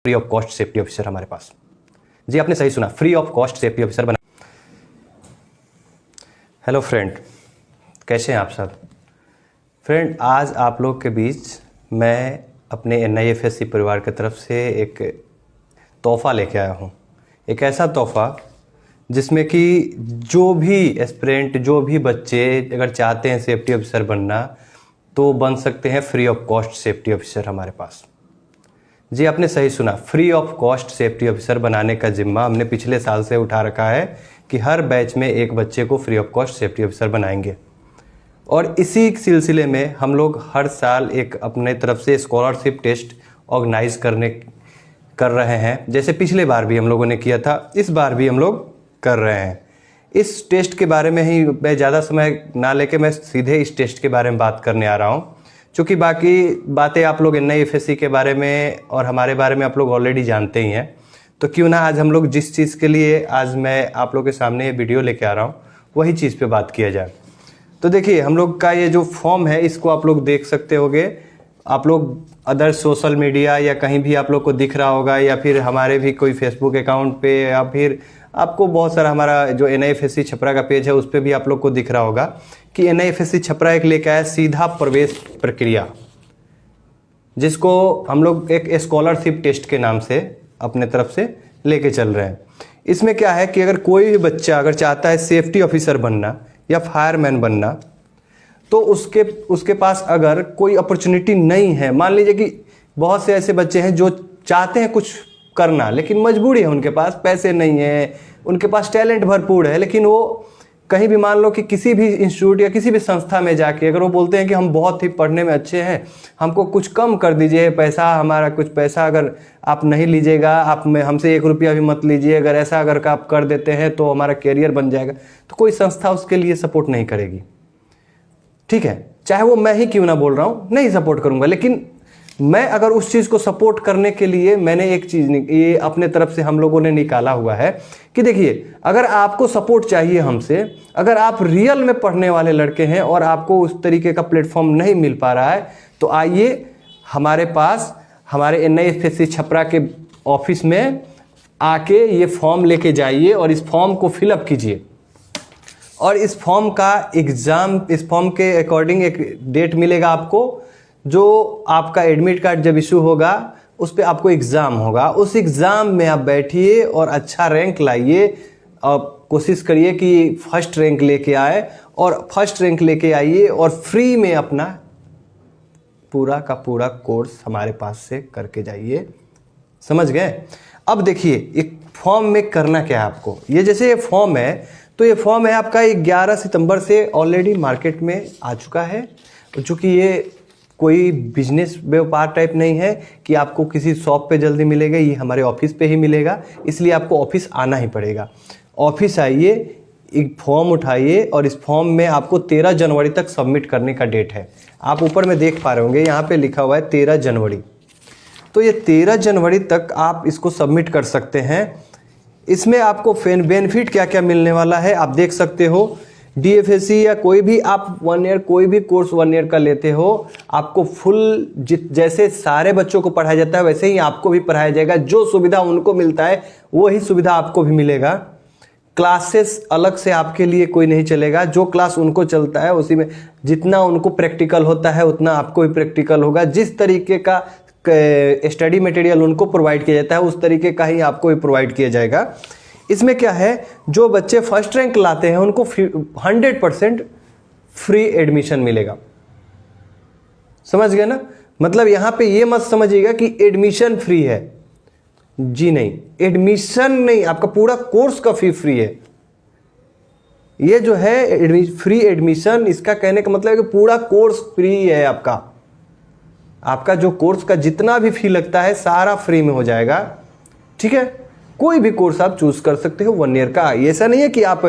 Free of cost safety officer हमारे पास। जी आपने सही सुना, free of cost safety officer बना। हेलो फ्रेंड, कैसे हैं आप सब? फ्रेंड, आज आप लोग के बीच मैं अपने NIFSC परिवार की तरफ से एक तोहफ़ा लेके आया हूँ। एक ऐसा तोहफ़ा जिसमें कि जो भी एस्पिरेंट, जो भी बच्चे अगर चाहते हैं सेफ्टी ऑफिसर बनना तो बन सकते हैं free of cost safety officer हमारे पास। जी आपने सही सुना, free of cost safety officer बनाने का जिम्मा हमने पिछले साल से उठा रखा है कि हर बैच में एक बच्चे को free of cost safety officer बनाएंगे। और इसी सिलसिले में हम लोग हर साल एक अपने तरफ से स्कॉलरशिप टेस्ट ऑर्गेनाइज कर रहे हैं। जैसे पिछले बार भी हम लोगों ने किया था, इस बार भी हम लोग कर रहे हैं। इस टेस्ट के बारे में ही मैं ज़्यादा समय ना लेके मैं सीधे इस टेस्ट के बारे में बात करने आ रहा हूँ, क्योंकि बाकी बातें आप लोग NIFSC के बारे में और हमारे बारे में आप लोग ऑलरेडी जानते ही हैं। तो क्यों ना आज हम लोग जिस चीज़ के लिए आज मैं आप लोग के सामने ये वीडियो लेके आ रहा हूँ वही चीज़ पे बात किया जाए। तो देखिए, हम लोग का ये जो फॉर्म है इसको आप लोग देख सकते होंगे। आप लोग अदर सोशल मीडिया या कहीं भी आप लोग को दिख रहा होगा, या फिर हमारे भी कोई फेसबुक अकाउंट पे, या फिर आपको बहुत सारा हमारा जो NIFSC छपरा का पेज है उस पर भी आप लोग को दिख रहा होगा कि NIFSC छपरा एक लेके आया सीधा प्रवेश प्रक्रिया, जिसको हम लोग एक स्कॉलरशिप टेस्ट के नाम से अपने तरफ से लेके चल रहे हैं। इसमें क्या है कि अगर कोई भी बच्चा अगर चाहता है सेफ्टी ऑफिसर बनना या फायरमैन बनना, तो उसके पास अगर कोई अपॉर्चुनिटी नहीं है, मान लीजिए कि बहुत से ऐसे बच्चे हैं जो चाहते हैं कुछ करना लेकिन मजबूरी है, उनके पास पैसे नहीं है, उनके पास टैलेंट भरपूर है, लेकिन वो कहीं भी मान लो कि किसी भी इंस्टीट्यूट या किसी भी संस्था में जाके अगर वो बोलते हैं कि हम बहुत ही पढ़ने में अच्छे हैं, हमको कुछ कम कर दीजिए पैसा, हमारा कुछ पैसा अगर आप नहीं लीजिएगा, आप हमसे 1 रुपया भी मत लीजिए, अगर ऐसा अगर आप कर देते हैं तो हमारा कैरियर बन जाएगा, तो कोई संस्था उसके लिए सपोर्ट नहीं करेगी। ठीक है, चाहे वो मैं ही क्यों ना बोल रहा हूँ, नहीं सपोर्ट करूँगा। लेकिन मैं अगर उस चीज़ को सपोर्ट करने के लिए मैंने एक चीज़ ये अपने तरफ से हम लोगों ने निकाला हुआ है कि देखिए, अगर आपको सपोर्ट चाहिए हमसे, अगर आप रियल में पढ़ने वाले लड़के हैं और आपको उस तरीके का प्लेटफॉर्म नहीं मिल पा रहा है, तो आइए हमारे पास, हमारे NIFSC छपरा के ऑफिस में आके ये फॉर्म लेके जाइए और इस फॉर्म को फिलअप कीजिए। और इस फॉर्म का एग्ज़ाम, इस फॉर्म के अकॉर्डिंग एक डेट मिलेगा आपको, जो आपका एडमिट कार्ड जब इशू होगा उस पर आपको एग्ज़ाम होगा। उस एग्ज़ाम में आप बैठिए और अच्छा रैंक लाइए और कोशिश करिए कि फर्स्ट रैंक लेके आए, और फर्स्ट रैंक लेके आइए और फ्री में अपना पूरा का पूरा कोर्स हमारे पास से करके जाइए। समझ गए? अब देखिए, एक फॉर्म में करना क्या है आपको, ये जैसे ये फॉर्म है, तो ये फॉर्म है आपका 11 सितंबर से ऑलरेडी मार्केट में आ चुका है। चूँकि ये कोई बिजनेस व्यापार टाइप नहीं है कि आपको किसी शॉप पे जल्दी मिलेगा, ये हमारे ऑफिस पे ही मिलेगा, इसलिए आपको ऑफिस आना ही पड़ेगा। ऑफिस आइए, एक फॉर्म उठाइए और इस फॉर्म में आपको 13 जनवरी तक सबमिट करने का डेट है। आप ऊपर में देख पा रहे होंगे, यहाँ पे लिखा हुआ है 13 जनवरी। तो ये 13 जनवरी तक आप इसको सबमिट कर सकते हैं। इसमें आपको बेनिफिट क्या क्या मिलने वाला है आप देख सकते हो। DFSC या कोई भी आप 1 ईयर कोई भी कोर्स 1 ईयर का लेते हो, आपको फुल जैसे सारे बच्चों को पढ़ाया जाता है वैसे ही आपको भी पढ़ाया जाएगा। जो सुविधा उनको मिलता है वही सुविधा आपको भी मिलेगा। क्लासेस अलग से आपके लिए कोई नहीं चलेगा, जो क्लास उनको चलता है उसी में जितना उनको प्रैक्टिकल होता है उतना आपको भी प्रैक्टिकल होगा। जिस तरीके का स्टडी मटेरियल उनको प्रोवाइड किया जाता है उस तरीके का ही आपको भी प्रोवाइड किया जाएगा। इसमें क्या है, जो बच्चे फर्स्ट रैंक लाते हैं उनको 100% फ्री एडमिशन मिलेगा। समझ गए ना? मतलब यहां पे ये मत समझिएगा कि एडमिशन फ्री है, जी नहीं, एडमिशन नहीं, आपका पूरा कोर्स का फी फ्री है। ये जो है फ्री एडमिशन, इसका कहने का मतलब है कि पूरा कोर्स फ्री है। आपका जो कोर्स का जितना भी फी लगता है सारा फ्री में हो जाएगा। ठीक है, कोई भी कोर्स आप चूज कर सकते हो 1 ईयर का। ऐसा नहीं है कि आप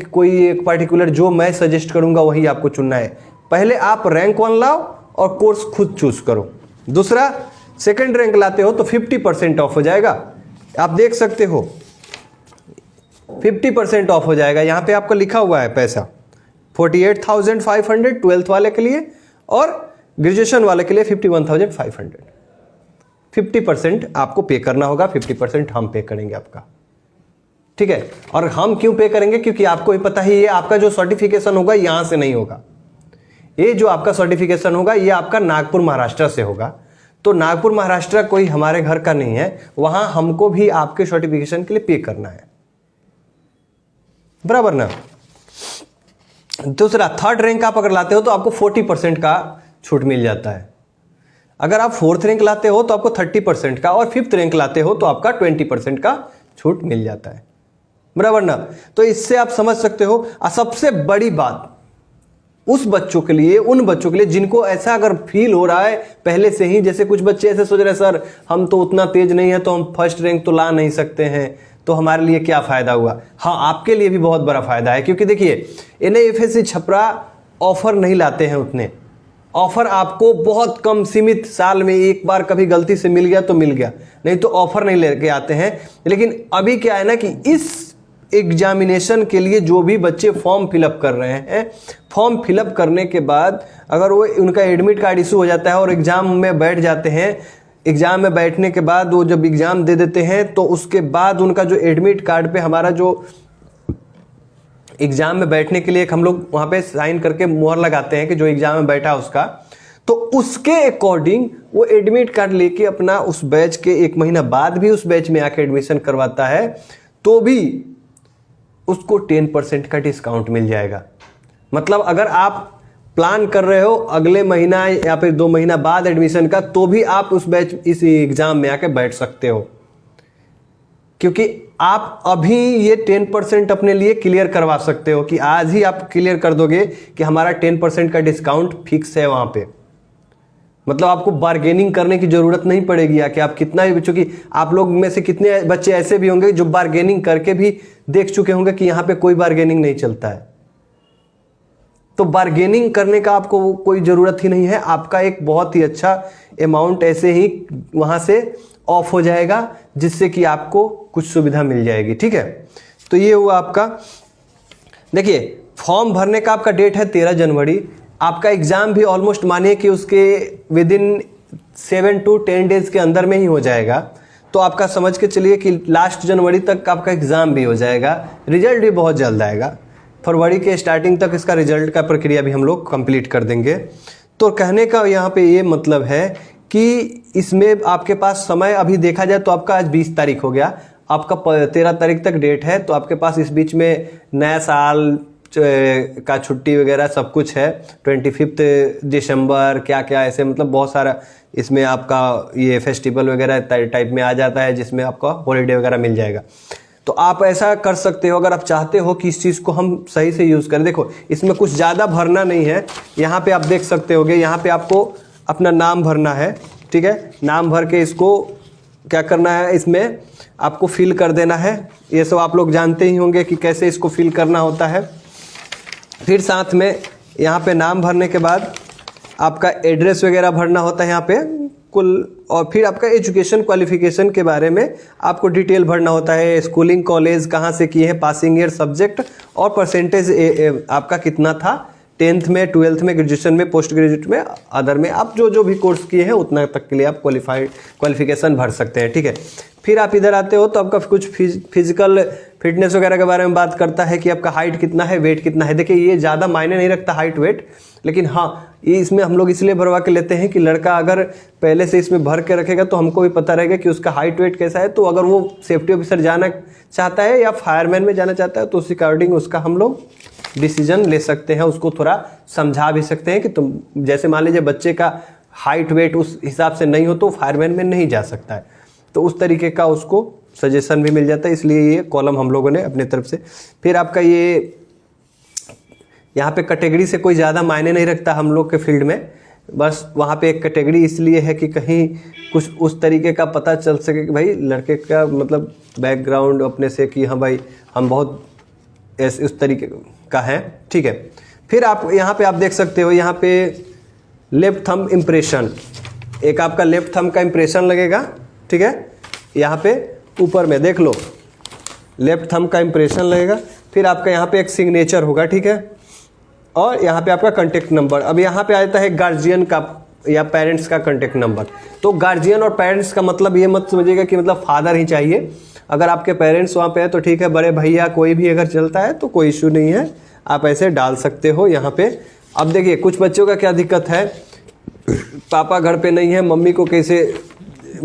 कोई एक पर्टिकुलर जो मैं सजेस्ट करूंगा वही आपको चुनना है। पहले आप रैंक 1 लाओ और कोर्स खुद चूज करो। दूसरा, सेकंड रैंक लाते हो तो 50% ऑफ हो जाएगा। आप देख सकते हो 50% ऑफ हो जाएगा। यहाँ पे आपका लिखा हुआ है पैसा 48,500 12th वाले के लिए, और ग्रेजुएशन वाले के लिए 51,500। 50% आपको पे करना होगा, 50% हम पे करेंगे आपका, ठीक है। और हम क्यों पे करेंगे, क्योंकि आपको ही पता ही ये आपका जो सर्टिफिकेशन होगा यहां से नहीं होगा, ये जो आपका सर्टिफिकेशन होगा ये आपका नागपुर महाराष्ट्र से होगा। तो नागपुर महाराष्ट्र कोई हमारे घर का नहीं है, वहां हमको भी आपके सर्टिफिकेशन के लिए पे करना है, बराबर ना। दूसरा, थर्ड रैंक आप अगर लाते हो तो आपको 40% का छूट मिल जाता है। अगर आप फोर्थ रैंक लाते हो तो आपको 30% का, और फिफ्थ रैंक लाते हो तो आपका 20% का छूट मिल जाता है, बराबर ना। तो इससे आप समझ सकते हो। और सबसे बड़ी बात उस बच्चों के लिए, उन बच्चों के लिए जिनको ऐसा अगर फील हो रहा है पहले से ही, जैसे कुछ बच्चे ऐसे सोच रहे हैं सर हम तो उतना तेज नहीं है तो हम फर्स्ट रैंक तो ला नहीं सकते हैं, तो हमारे लिए क्या फ़ायदा हुआ। हाँ, आपके लिए भी बहुत बड़ा फ़ायदा है, क्योंकि देखिए NIFSC छपरा ऑफ़र नहीं लाते हैं उतने। ऑफ़र आपको बहुत कम सीमित, साल में एक बार कभी गलती से मिल गया तो मिल गया, नहीं तो ऑफ़र नहीं लेके आते हैं। लेकिन अभी क्या है ना कि इस एग्जामिनेशन के लिए जो भी बच्चे फॉर्म फिलअप कर रहे हैं, फॉर्म फिलअप करने के बाद अगर वो उनका एडमिट कार्ड इशू हो जाता है और एग्ज़ाम में बैठ जाते हैं, एग्ज़ाम में बैठने के बाद वो जब एग्ज़ाम दे देते हैं तो उसके बाद उनका जो एडमिट कार्ड पे हमारा जो एग्ज़ाम में बैठने के लिए एक हम लोग वहाँ पे साइन करके मुहर लगाते हैं कि जो एग्ज़ाम में बैठा उसका, तो उसके अकॉर्डिंग वो एडमिट कार्ड लेके अपना उस बैच के 1 महीना बाद भी उस बैच में आके एडमिशन करवाता है तो भी उसको 10% का डिस्काउंट मिल जाएगा। मतलब अगर आप प्लान कर रहे हो अगले महीना या फिर 2 महीना बाद एडमिशन का, तो भी आप उस बैच इस एग्जाम में आके बैठ सकते हो, क्योंकि आप अभी ये 10% अपने लिए क्लियर करवा सकते हो कि आज ही आप क्लियर कर दोगे कि हमारा 10% का डिस्काउंट फिक्स है वहां पे। मतलब आपको बार्गेनिंग करने की जरूरत नहीं पड़ेगी, या कि आप कितना भी, चूंकि आप लोग में से कितने बच्चे ऐसे भी होंगे जो बार्गेनिंग करके भी देख चुके होंगे कि यहाँ पे कोई बार्गेनिंग नहीं चलता है। तो बार्गेनिंग करने का आपको कोई ज़रूरत ही नहीं है, आपका एक बहुत ही अच्छा अमाउंट ऐसे ही वहाँ से ऑफ हो जाएगा, जिससे कि आपको कुछ सुविधा मिल जाएगी, ठीक है। तो ये हुआ आपका। देखिए, फॉर्म भरने का आपका डेट है 13 जनवरी। आपका एग्ज़ाम भी ऑलमोस्ट मानिए कि उसके विदिन 7 to 10 डेज के अंदर में ही हो जाएगा। तो आपका समझ के चलिए कि लास्ट जनवरी तक आपका एग्ज़ाम भी हो जाएगा, रिजल्ट भी बहुत जल्द आएगा। फरवरी के स्टार्टिंग तक इसका रिजल्ट का प्रक्रिया भी हम लोग कंप्लीट कर देंगे। तो कहने का यहाँ पे ये मतलब है कि इसमें आपके पास समय, अभी देखा जाए तो आपका आज 20 तारीख हो गया, आपका 13 तारीख तक डेट है। तो आपके पास इस बीच में नया साल का छुट्टी वगैरह सब कुछ है, 25 दिसंबर क्या क्या ऐसे, मतलब बहुत सारा इसमें आपका ये फेस्टिवल वगैरह टाइप में आ जाता है, जिसमें आपका हॉलीडे वगैरह मिल जाएगा। तो आप ऐसा कर सकते हो अगर आप चाहते हो कि इस चीज़ को हम सही से यूज़ करें। देखो, इसमें कुछ ज़्यादा भरना नहीं है, यहाँ पे आप देख सकते होगे, यहाँ पे आपको अपना नाम भरना है, ठीक है। नाम भर के इसको क्या करना है, इसमें आपको फिल कर देना है। ये सब आप लोग जानते ही होंगे कि कैसे इसको फिल करना होता है। फिर साथ में यहाँ पे नाम भरने के बाद आपका एड्रेस वगैरह भरना होता है यहाँ पे कुल, और फिर आपका एजुकेशन क्वालिफिकेशन के बारे में आपको डिटेल भरना होता है। स्कूलिंग, कॉलेज कहाँ से किए हैं, पासिंग ईयर, सब्जेक्ट और परसेंटेज आपका कितना था 10th में, 12th में, ग्रेजुएशन में, पोस्ट ग्रेजुएट में, अदर में, आप जो भी कोर्स किए हैं उतना तक के लिए आप क्वालिफिकेशन भर सकते हैं, ठीक है। फिर आप इधर आते हो तो आपका कुछ फिजिकल फिटनेस वगैरह के बारे में बात करता है कि आपका हाइट कितना है, वेट कितना है। देखिए, ये ज़्यादा मायने नहीं रखता हाइट वेट, लेकिन हाँ, ये इसमें हम लोग इसलिए भरवा के लेते हैं कि लड़का अगर पहले से इसमें भर के रखेगा तो हमको भी पता रहेगा कि उसका हाइट वेट कैसा है। तो अगर वो सेफ्टी ऑफिसर जाना चाहता है या फायरमैन में जाना चाहता है तो उस अकॉर्डिंग उसका हम लोग डिसीजन ले सकते हैं, उसको थोड़ा समझा भी सकते हैं कि तुम, जैसे मान लीजिए बच्चे का हाइट वेट उस हिसाब से नहीं हो तो फायरमैन में नहीं जा सकता है, तो उस तरीके का उसको सजेशन भी मिल जाता है। इसलिए ये कॉलम हम लोगों ने अपने तरफ से। फिर आपका ये यहाँ पे कैटेगरी से कोई ज़्यादा मायने नहीं रखता हम लोग के फील्ड में, बस वहाँ पे एक कैटेगरी इसलिए है कि कहीं कुछ उस तरीके का पता चल सके कि भाई लड़के का मतलब बैकग्राउंड अपने से कि हाँ भाई हम बहुत उस तरीके का है, ठीक है। फिर आप यहाँ पे आप देख सकते हो, यहाँ पे लेफ्ट थंब इम्प्रेशन, एक आपका लेफ्ट थंब का इम्प्रेशन लगेगा, ठीक है। यहाँ पे ऊपर में देख लो, लेफ्ट थंब का इम्प्रेशन लगेगा। फिर आपका यहाँ पे एक सिग्नेचर होगा, ठीक है। और यहाँ पे आपका कॉन्टेक्ट नंबर। अब यहाँ पे आता है गार्जियन का या पेरेंट्स का कॉन्टेक्ट नंबर। तो गार्जियन और पेरेंट्स का मतलब ये मत समझिएगा कि मतलब फादर ही चाहिए। अगर आपके पेरेंट्स वहाँ पे है तो ठीक है, बड़े भैया कोई भी अगर चलता है तो कोई इशू नहीं है, आप ऐसे डाल सकते हो यहाँ पे। अब देखिए कुछ बच्चों का क्या दिक्कत है, पापा घर पे नहीं है, मम्मी को कैसे,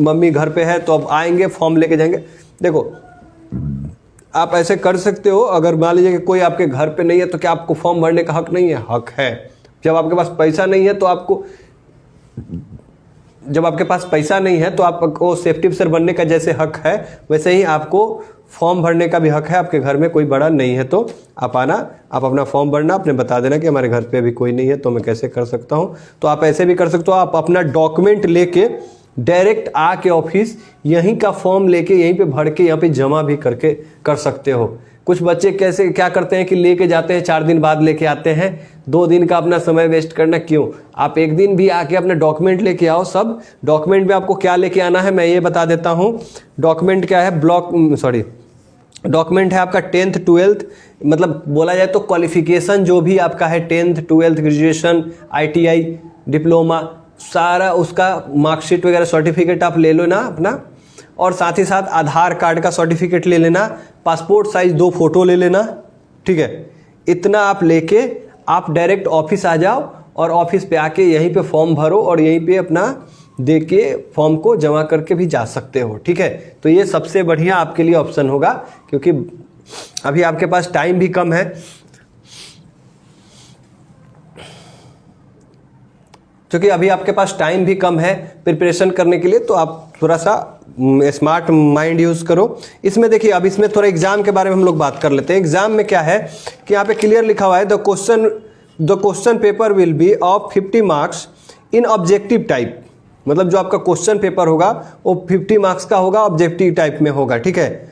मम्मी घर पे है तो अब आएंगे फॉर्म लेके जाएंगे। देखो आप ऐसे कर सकते हो, अगर मान लीजिए कि कोई आपके घर पे नहीं है तो क्या आपको फॉर्म भरने का हक नहीं है? हक है। जब आपके पास पैसा नहीं है तो आपको, जब आपके पास पैसा नहीं है तो आपको सेफ्टी ऑफिसर बनने का जैसे हक है, वैसे ही आपको फॉर्म भरने का भी हक है। आपके घर में कोई बड़ा नहीं है तो आप आना, आप अपना फॉर्म भरना, आपने बता देना कि हमारे घर पे अभी कोई नहीं है तो मैं कैसे कर सकता हूँ। तो आप ऐसे भी कर सकते हो, आप अपना डॉक्यूमेंट लेके डायरेक्ट आके ऑफिस यहीं का फॉर्म लेके यहीं पे भर के यहाँ पे जमा भी करके कर सकते हो। कुछ बच्चे कैसे क्या करते हैं कि लेके जाते हैं 4 दिन बाद लेके आते हैं, 2 दिन का अपना समय वेस्ट करना क्यों? आप एक दिन भी आके अपने डॉक्यूमेंट लेके आओ। सब डॉक्यूमेंट में आपको क्या लेके आना है मैं ये बता देता हूँ। डॉक्यूमेंट क्या है, डॉक्यूमेंट है आपका 10th 12th, मतलब बोला जाए तो क्वालिफिकेशन जो भी आपका है 10th 12th graduation, ITI, diploma, सारा उसका मार्कशीट वगैरह सर्टिफिकेट आप ले लो ना अपना, और साथ ही साथ आधार कार्ड का सर्टिफिकेट ले लेना, पासपोर्ट साइज 2 फोटो ले लेना, ठीक है। इतना आप लेके आप डायरेक्ट ऑफिस आ जाओ और ऑफिस पे आके यहीं पे फॉर्म भरो और यहीं पे अपना दे के फॉर्म को जमा करके भी जा सकते हो, ठीक है। तो ये सबसे बढ़िया आपके लिए ऑप्शन होगा, क्योंकि अभी आपके पास टाइम भी कम है। क्योंकि अभी आपके पास टाइम भी कम है प्रिपरेशन करने के लिए, तो आप थोड़ा सा स्मार्ट माइंड यूज करो। इसमें देखिए, अब इसमें थोड़ा एग्जाम के बारे में हम लोग बात कर लेते हैं। एग्जाम में क्या है कि यहाँ पे क्लियर लिखा हुआ है, the question paper will be of 50 marks in objective type. मतलब जो आपका क्वेश्चन पेपर होगा वो 50 मार्क्स का होगा, ऑब्जेक्टिव टाइप में होगा, ठीक है।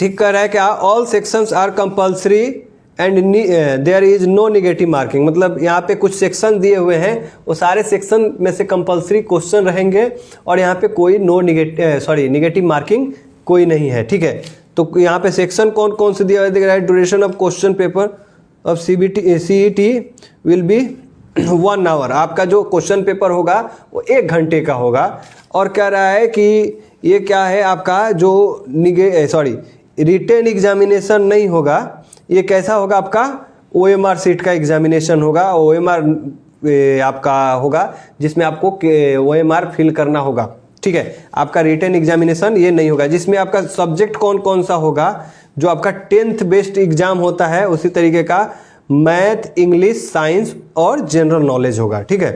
ठीक कर रहा है क्या, all sections are compulsory and there is no negative marking. मतलब यहाँ पे कुछ सेक्शन दिए हुए हैं, वो सारे सेक्शन में से कंपल्सरी क्वेश्चन रहेंगे और यहाँ पे कोई निगेटिव मार्किंग कोई नहीं है, ठीक है। तो यहाँ पे सेक्शन कौन कौन से दिया हुआ है, duration of question paper of CET will be 1 hour. आपका जो क्वेश्चन पेपर होगा वो 1 घंटे का होगा। और कह रहा है कि ये क्या है, आपका जो रिटेन एग्जामिनेशन नहीं होगा, ये कैसा होगा, आपका OMR सीट का एग्जामिनेशन होगा। OMR आपका होगा जिसमें आपको OMR फिल करना होगा, ठीक है। आपका रिटेन एग्जामिनेशन ये नहीं होगा, जिसमें आपका सब्जेक्ट कौन कौन सा होगा, जो आपका 10th बेस्ड एग्जाम होता है उसी तरीके का मैथ, इंग्लिश, साइंस और जनरल नॉलेज होगा, ठीक है।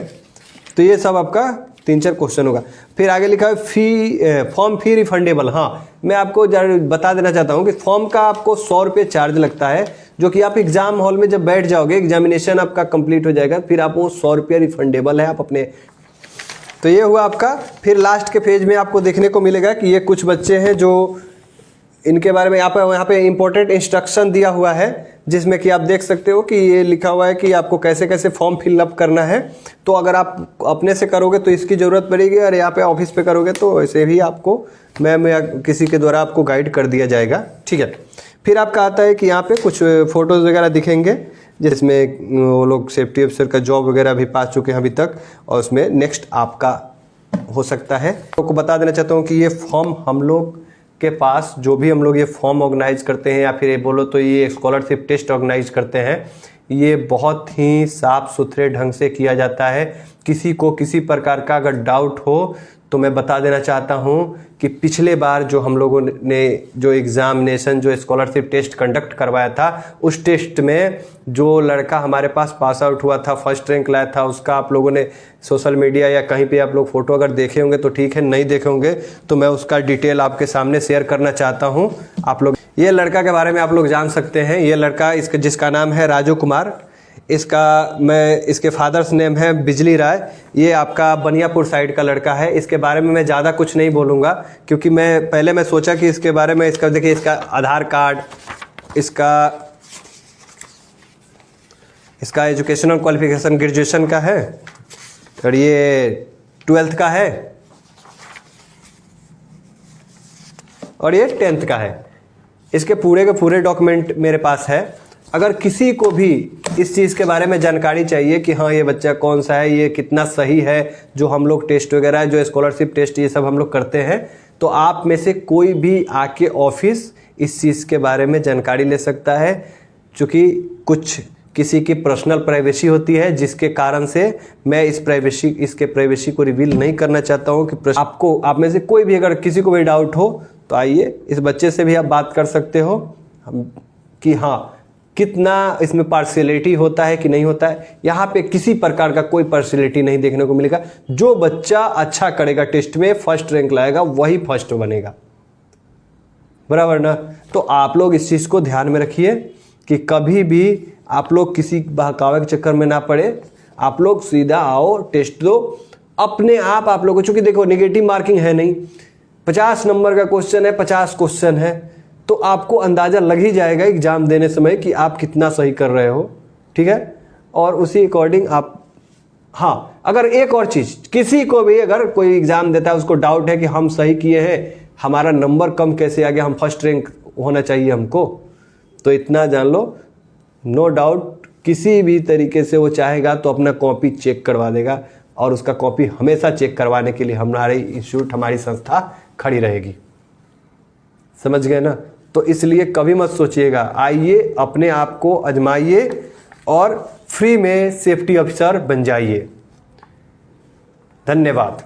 तो ये सब आपका 3-4 क्वेश्चन होगा। फिर आगे लिखा है फॉर्म फी रिफंडेबल। हाँ, मैं आपको बता देना चाहता हूँ कि फॉर्म का आपको 100 रुपये चार्ज लगता है, जो कि आप एग्जाम हॉल में जब बैठ जाओगे, एग्जामिनेशन आपका कंप्लीट हो जाएगा, फिर आप वो 100 रुपये रिफंडेबल है आप अपने। तो ये हुआ आपका। फिर लास्ट के पेज में आपको देखने को मिलेगा कि ये कुछ बच्चे हैं जो इनके बारे में यहाँ पे इंपॉर्टेंट इंस्ट्रक्शन दिया हुआ है, जिसमें कि आप देख सकते हो कि ये लिखा हुआ है कि आपको कैसे कैसे फॉर्म फिलअप करना है। तो अगर आप अपने से करोगे तो इसकी ज़रूरत पड़ेगी, और यहाँ पे ऑफिस पे करोगे तो ऐसे भी आपको मैम या किसी के द्वारा आपको गाइड कर दिया जाएगा, ठीक है। फिर आपका आता है कि यहाँ पे कुछ फ़ोटोज़ वगैरह दिखेंगे, जिसमें वो लोग सेफ्टी ऑफिसर का जॉब वगैरह भी पा चुके हैं अभी तक, और उसमें नेक्स्ट आपका हो सकता है। तो आपको बता देना चाहता हूँ कि ये फॉर्म हम लोग के पास, जो भी हम लोग ये फॉर्म ऑर्गेनाइज करते हैं या फिर ये बोलो तो ये स्कॉलरशिप टेस्ट ऑर्गेनाइज करते हैं, ये बहुत ही साफ सुथरे ढंग से किया जाता है। किसी को किसी प्रकार का अगर डाउट हो तो मैं बता देना चाहता हूँ कि पिछले बार जो हम लोगों ने जो एग्जामिनेशन, जो स्कॉलरशिप टेस्ट कंडक्ट करवाया था, उस टेस्ट में जो लड़का हमारे पास पास आउट हुआ था, फर्स्ट रैंक लाया था, उसका आप लोगों ने सोशल मीडिया या कहीं पे आप लोग फ़ोटो अगर देखे होंगे तो ठीक है, नहीं देखे होंगे तो मैं उसका डिटेल आपके सामने शेयर करना चाहता हूँ। आप लोग ये लड़का के बारे में आप लोग जान सकते हैं। ये लड़का जिसका नाम है राजू कुमार, इसके फादर्स नेम है बिजली राय। ये आपका बनियापुर साइड का लड़का है। इसके बारे में मैं ज़्यादा कुछ नहीं बोलूँगा, क्योंकि मैं सोचा कि इसके बारे में देखिए, इसका आधार कार्ड, इसका एजुकेशनल क्वालिफिकेशन ग्रेजुएशन का है, और ये 12th का है, और ये 10th का है। इसके पूरे के पूरे डॉक्यूमेंट मेरे पास है। अगर किसी को भी इस चीज़ के बारे में जानकारी चाहिए कि हाँ ये बच्चा कौन सा है, ये कितना सही है, जो हम लोग टेस्ट वगैरह, जो स्कॉलरशिप टेस्ट ये सब हम लोग करते हैं, तो आप में से कोई भी आके ऑफिस इस चीज़ के बारे में जानकारी ले सकता है। चूँकि कुछ किसी की पर्सनल प्राइवेसी होती है, जिसके कारण से मैं इसके प्राइवेसी को रिवील नहीं करना चाहता हूँ कि आप में से कोई भी अगर किसी को भी डाउट हो तो आइए, इस बच्चे से भी आप बात कर सकते हो कि हाँ कितना इसमें पार्शियलिटी होता है कि नहीं होता है। यहाँ पे किसी प्रकार का कोई पार्शियलिटी नहीं देखने को मिलेगा। जो बच्चा अच्छा करेगा टेस्ट में, फर्स्ट रैंक लाएगा, वही फर्स्ट बनेगा, बराबर ना। तो आप लोग इस चीज़ को ध्यान में रखिए कि कभी भी आप लोग किसी बहकावे के चक्कर में ना पड़े। आप लोग सीधा आओ, टेस्ट दो अपने आप लोगों, चूँकि देखो नेगेटिव मार्किंग है नहीं, 50 नंबर का क्वेश्चन है, 50 क्वेश्चन है, तो आपको अंदाज़ा लग ही जाएगा एग्ज़ाम देने समय कि आप कितना सही कर रहे हो, ठीक है। और उसी अकॉर्डिंग आप, हाँ अगर एक और चीज़, किसी को भी अगर कोई एग्ज़ाम देता है, उसको डाउट है कि हम सही किए हैं, हमारा नंबर कम कैसे आ गया, हम फर्स्ट रैंक होना चाहिए हमको, तो इतना जान लो, नो डाउट किसी भी तरीके से वो चाहेगा तो अपना कॉपी चेक करवा देगा, और उसका कॉपी हमेशा चेक करवाने के लिए हमारे इंस्टीट्यूट, हमारी संस्था खड़ी रहेगी। समझ गए ना। तो इसलिए कभी मत सोचिएगा, आइए अपने आप को आजमाइए और फ्री में सेफ्टी ऑफिसर बन जाइए। धन्यवाद।